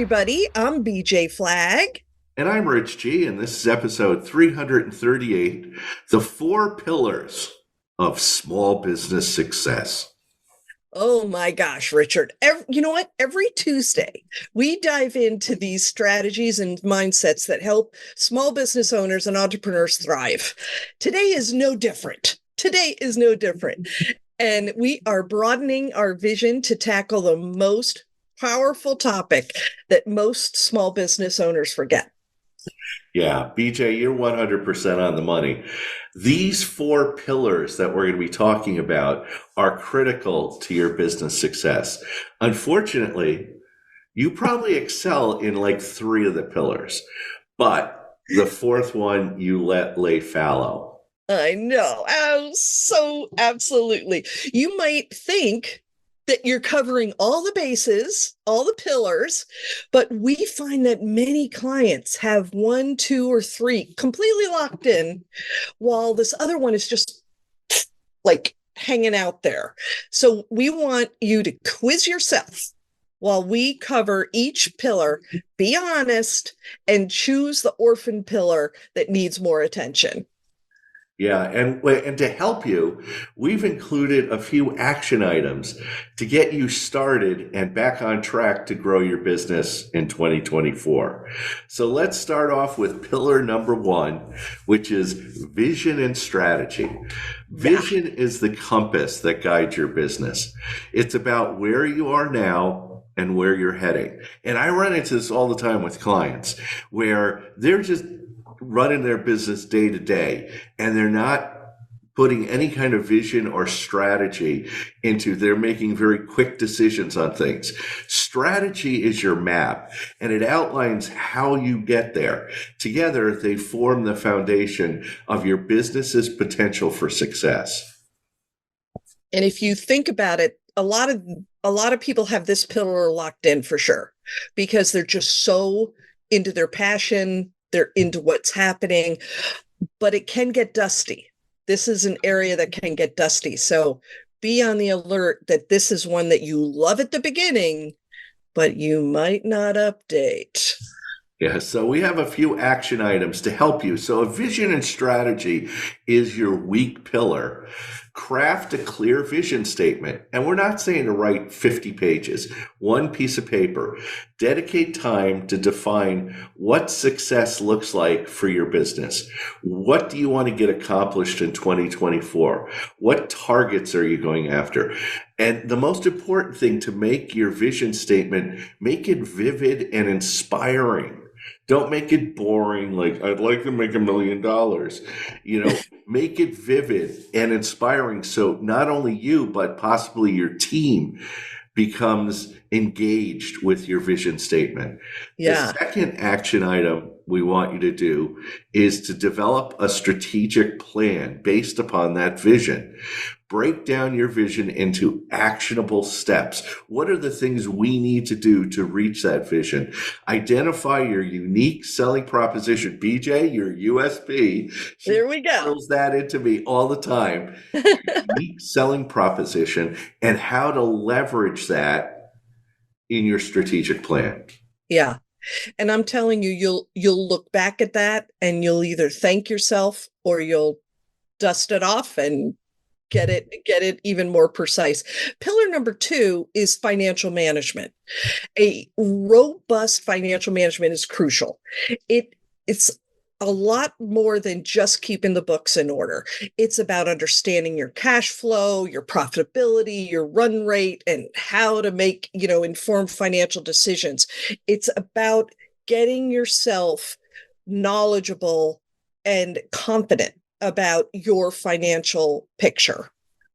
everybody. I'm BJ Flagg. And I'm Rich G, and this is episode 338, The Four Pillars of Small Business Success. Oh my gosh, Richard. You know what? Every Tuesday, we dive into these strategies and mindsets that help small business owners and entrepreneurs thrive. Today is no different. And we are broadening our vision to tackle the most powerful topic that most small business owners forget. Yeah, BJ, you're 100% on the money. These four pillars that we're going to be talking about are critical to your business success. Unfortunately, you probably excel in like three of the pillars, but the fourth one you let lay fallow. I know. So absolutely. You might think that you're covering all the bases, all the pillars, but we find that many clients have one, two, or three completely locked in, while this other one is just like hanging out there. So we want you to quiz yourself while we cover each pillar, be honest, and choose the orphan pillar that needs more attention. Yeah, and to help you, we've included a few action items to get you started and back on track to grow your business in 2024. So let's start off with pillar number one, which is vision and strategy. Vision is the compass that guides your business. It's about where you are now and where you're heading. And I run into this all the time with clients where they're just running their business day to day, and they're not putting any kind of vision or strategy into, they're making very quick decisions on things. Strategy is your map, and it outlines how you get there. Together, they form the foundation of your business's potential for success. And if you think about it, a lot of people have this pillar locked in for sure, because they're just so into their passion, they're into what's happening, but it can get dusty. This is an area that can get dusty. So be on the alert that this is one that you love at the beginning, but you might not update. Yeah, so we have a few action items to help you. So a vision and strategy is your weak pillar. Craft a clear vision statement. And we're not saying to write 50 pages, one piece of paper. Dedicate time to define what success looks like for your business. What do you want to get accomplished in 2024? What targets are you going after? And the most important thing, to make your vision statement, make it vivid and inspiring. Don't make it boring, like, I'd like to make $1 million. Make it vivid and inspiring, so not only you, but possibly your team becomes engaged with your vision statement. Yeah. The second action item we want you to do is to develop a strategic plan based upon that vision. Break down your vision into actionable steps. What are the things we need to do to reach that vision? Identify your unique selling proposition. BJ, your USP. There we go. Drills that into me all the time. Unique selling proposition and how to leverage that in your strategic plan. Yeah. And I'm telling you, you'll look back at that and you'll either thank yourself or you'll dust it off and get it even more precise. Pillar number two is financial management. A robust financial management is crucial. It's a lot more than just keeping the books in order. It's about understanding your cash flow, your profitability, your run rate, and how to make, informed financial decisions. It's about getting yourself knowledgeable and confident about your financial picture.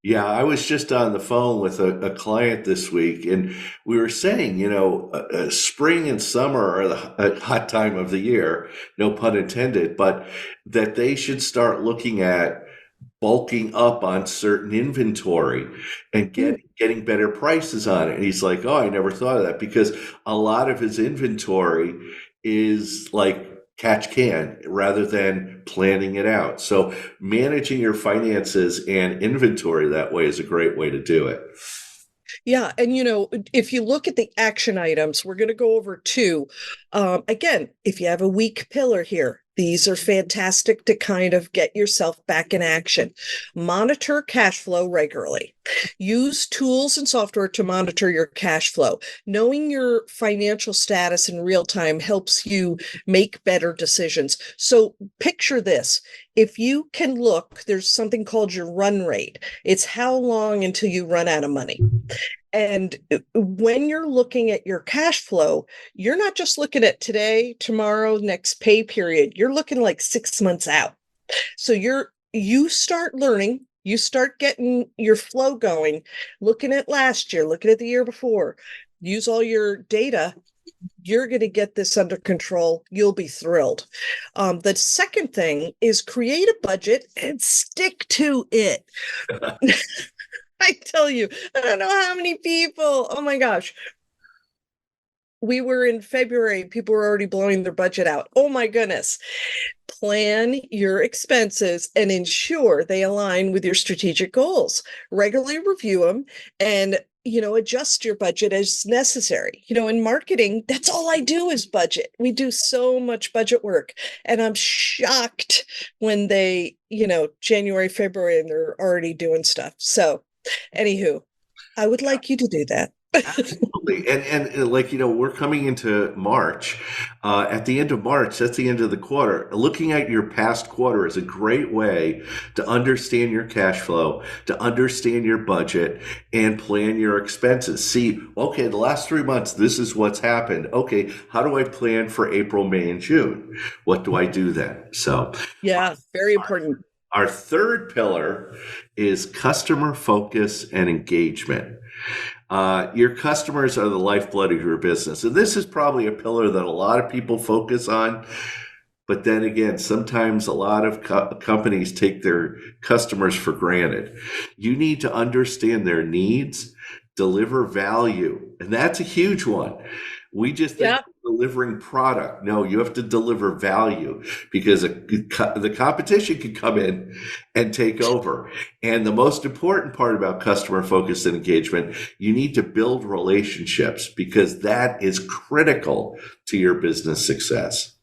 Yeah, I was just on the phone with a client this week, and we were saying, spring and summer are the hot time of the year, no pun intended, but that they should start looking at bulking up on certain inventory and getting better prices on it. And he's like, oh, I never thought of that, because a lot of his inventory is like catch can rather than planning it out. So managing your finances and inventory that way is a great way to do it. Yeah. And, if you look at the action items, we're going to go over two. Again, if you have a weak pillar here, these are fantastic to kind of get yourself back in action. Monitor cash flow regularly. Use tools and software to monitor your cash flow. Knowing your financial status in real time helps you make better decisions. So picture this. If you can look, there's something called your run rate. It's how long until you run out of money. And when you're looking at your cash flow, you're not just looking at today, tomorrow, next pay period. You're looking like 6 months out. So you start learning, you start getting your flow going, looking at last year, looking at the year before, use all your data. You're going to get this under control. You'll be thrilled. The second thing is create a budget and stick to it. I tell you, I don't know how many people. Oh my gosh. We were in February, people were already blowing their budget out. Oh my goodness. Plan your expenses and ensure they align with your strategic goals. Regularly review them and adjust your budget as necessary. In marketing, that's all I do is budget. We do so much budget work. And I'm shocked when January, February, and they're already doing stuff. So anywho, I would like you to do that. Absolutely. And like, we're coming into March. At the end of March, that's the end of the quarter. Looking at your past quarter is a great way to understand your cash flow, to understand your budget, and plan your expenses. See, okay, the last 3 months, this is what's happened. Okay, how do I plan for April, May, and June? What do I do then? So, Yeah, very important. our third pillar is customer focus and engagement. Your customers are the lifeblood of your business. And this is probably a pillar that a lot of people focus on. But then again, sometimes a lot of companies take their customers for granted. You need to understand their needs, deliver value. And that's a huge one. We just think delivering product. No, you have to deliver value because the competition can come in and take over. And the most important part about customer focus and engagement, you need to build relationships because that is critical to your business success.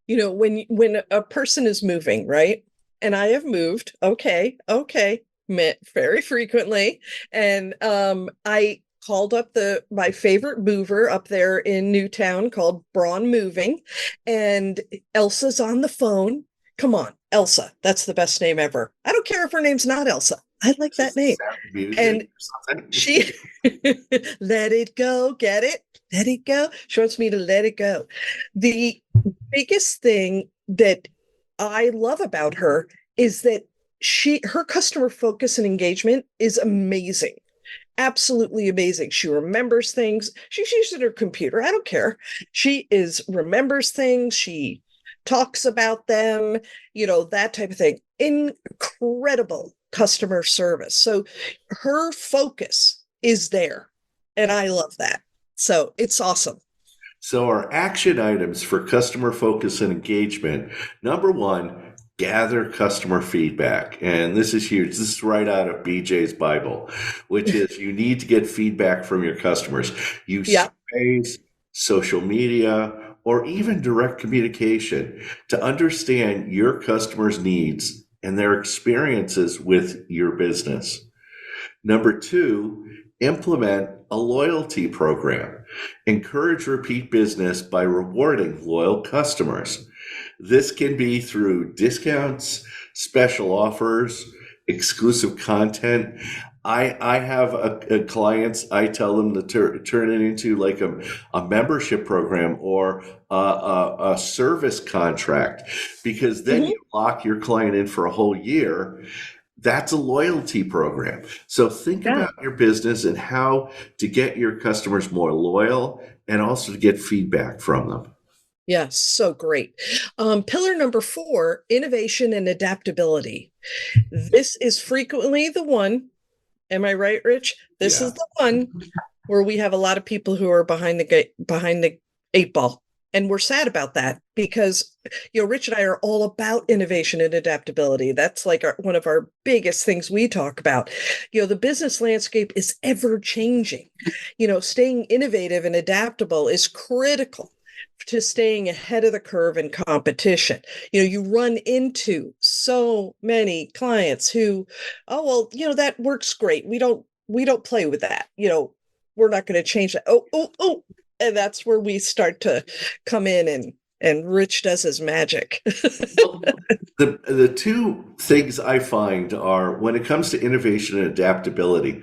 When a person is moving, right? And I have moved, okay, very frequently. And I called up my favorite mover up there in Newtown called Braun Moving, and Elsa's on the phone. Come on, Elsa. That's the best name ever. I don't care if her name's not Elsa. I like that name. And she let it go. Get it? Let it go. She wants me to let it go. The biggest thing that I love about her is that her customer focus and engagement is amazing. Absolutely amazing. She remembers things. She's using her computer. I don't care. She remembers things. She talks about them, that type of thing. Incredible customer service. So her focus is there. And I love that. So it's awesome. So our action items for customer focus and engagement, number one, gather customer feedback. And this is huge. This is right out of BJ's Bible, which is you need to get feedback from your customers. Use surveys, social media, or even direct communication to understand your customers' needs and their experiences with your business. Number two, implement a loyalty program. Encourage repeat business by rewarding loyal customers. This can be through discounts, special offers, exclusive content. I have clients, I tell them to turn it into like a membership program or a service contract, because then you lock your client in for a whole year. That's a loyalty program. So think about your business and how to get your customers more loyal and also to get feedback from them. Yes, so great. Pillar number 4, innovation and adaptability. This is frequently the one. Am I right, Rich? This is the one where we have a lot of people who are behind the 8 ball. And we're sad about that because, Rich and I are all about innovation and adaptability. That's like one of our biggest things we talk about. The business landscape is ever changing. Staying innovative and adaptable is critical to staying ahead of the curve in competition. You run into so many clients who, oh, well, that works great. We don't play with that. We're not going to change that. Oh. And that's where we start to come in and Rich does his magic. Well, the two things I find are when it comes to innovation and adaptability,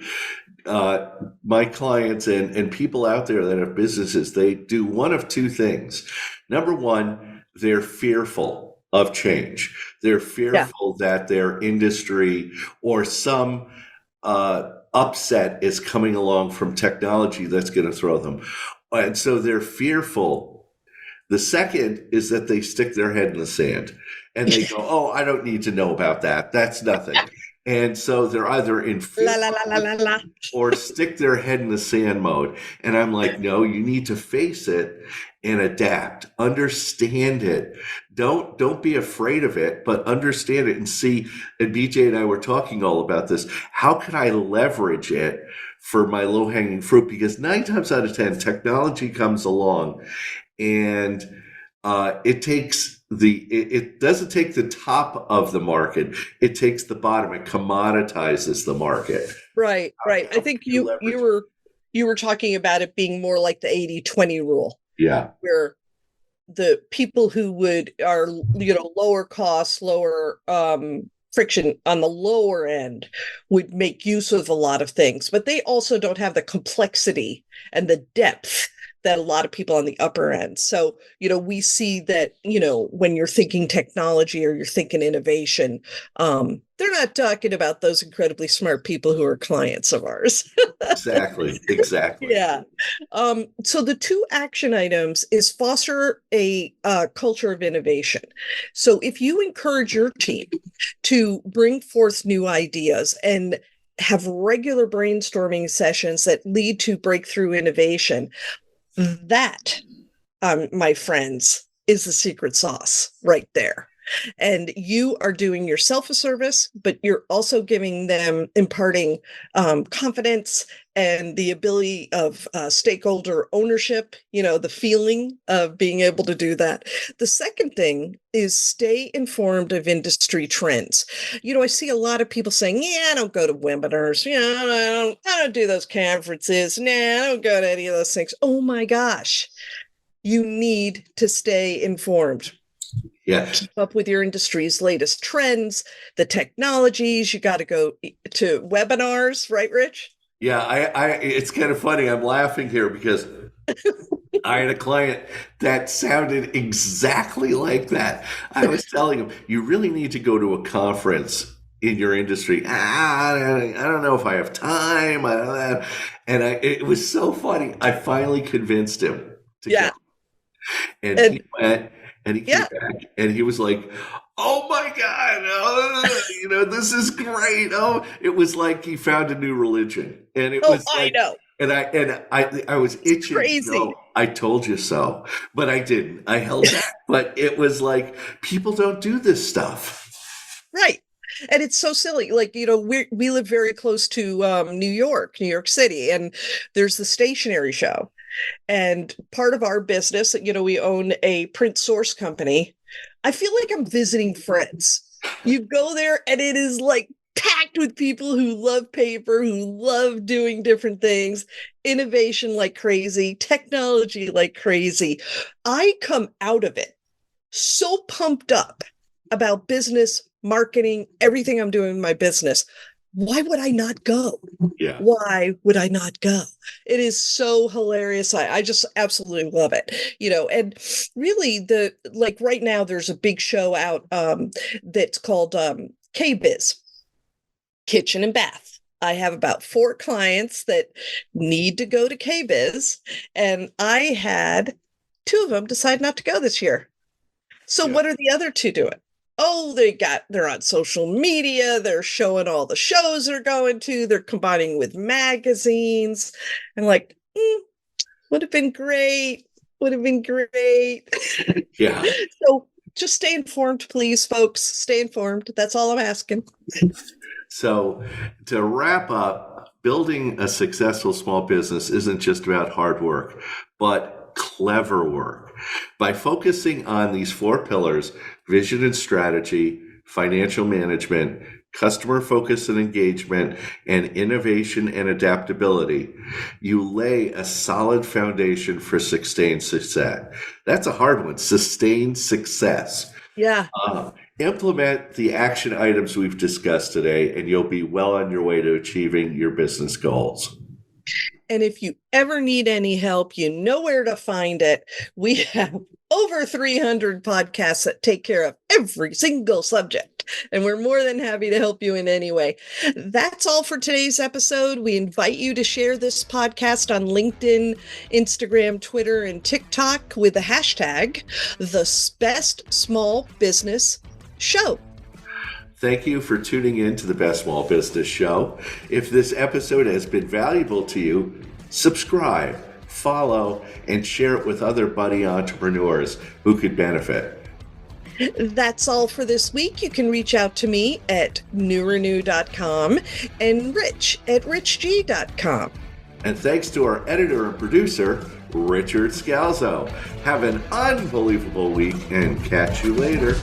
my clients and people out there that have businesses, they do one of two things. Number one, they're fearful of change. They're fearful that their industry or some upset is coming along from technology that's going to throw them. And so they're fearful. The second is that they stick their head in the sand and they go, oh, I don't need to know about that. That's nothing. And so they're either in fear or stick their head in the sand mode. And I'm like, no, you need to face it and adapt, understand it. Don't be afraid of it, but understand it and see. And BJ and I were talking all about this. How can I leverage it for my low-hanging fruit? Because 9 times out of 10, technology comes along and it doesn't take the top of the market. It takes the bottom. It commoditizes the market. Right. I think you were talking about it being more like the 80-20 rule. Yeah. Where the people who are lower cost, lower friction on the lower end would make use of a lot of things, but they also don't have the complexity and the depth that a lot of people on the upper end. So, we see that, when you're thinking technology or you're thinking innovation, they're not talking about those incredibly smart people who are clients of ours. Exactly. Yeah. So the 2 action items is foster a culture of innovation. So if you encourage your team to bring forth new ideas and have regular brainstorming sessions that lead to breakthrough innovation, that, my friends, is the secret sauce right there. And you are doing yourself a service, but you're also imparting confidence and the ability of stakeholder ownership, the feeling of being able to do that. The second thing is stay informed of industry trends. I see a lot of people saying, yeah, I don't go to webinars. I don't do those conferences. Nah, I don't go to any of those things. Oh my gosh. You need to stay informed. Yeah. Keep up with your industry's latest trends, the technologies. You got to go to webinars, right, Rich? Yeah, it's kind of funny. I'm laughing here because I had a client that sounded exactly like that. I was telling him, you really need to go to a conference in your industry. I don't know if I have time. It was so funny. I finally convinced him to go. And he went and he came back and he was like, oh my God, this is great. Oh, it was like he found a new religion. And it was like, I know. And I was itching to go, I told you so, but I didn't. I held back. But it was like, people don't do this stuff. Right. And it's so silly. Like, we live very close to New York City, and there's the stationery show. And part of our business, we own a print source company. I feel like I'm visiting friends. You go there and it is like packed with people who love paper, who love doing different things, innovation like crazy, technology like crazy. I come out of it so pumped up about business, marketing, everything I'm doing in my business. Why would I not go? Yeah. Why would I not go? It is so hilarious. I just absolutely love it. And really right now there's a big show out that's called K-Biz, Kitchen and Bath. I have about 4 clients that need to go to K-Biz, and I had 2 of them decide not to go this year. So what are the other 2 doing? Oh, they're on social media. They're showing all the shows they're going to. They're combining with magazines. I'm like, would have been great. Would have been great. Yeah. So just stay informed, please, folks. Stay informed. That's all I'm asking. So to wrap up, building a successful small business isn't just about hard work, but clever work. By focusing on these four pillars, vision and strategy, financial management, customer focus and engagement, and innovation and adaptability, you lay a solid foundation for sustained success. That's a hard one, sustained success. Yeah. Implement the action items we've discussed today, and you'll be well on your way to achieving your business goals. And if you ever need any help, you know where to find it. We have over 300 podcasts that take care of every single subject, and we're more than happy to help you in any way. That's all for today's episode. We invite you to share this podcast on LinkedIn, Instagram, Twitter, and TikTok with the hashtag The Best Small Business Show. Thank you for tuning in to the Best Small Business Show. If this episode has been valuable to you, subscribe, follow, and share it with other buddy entrepreneurs who could benefit. That's all for this week. You can reach out to me at newrenew.com and Rich at richg.com. And thanks to our editor and producer, Richard Scalzo. Have an unbelievable week and catch you later.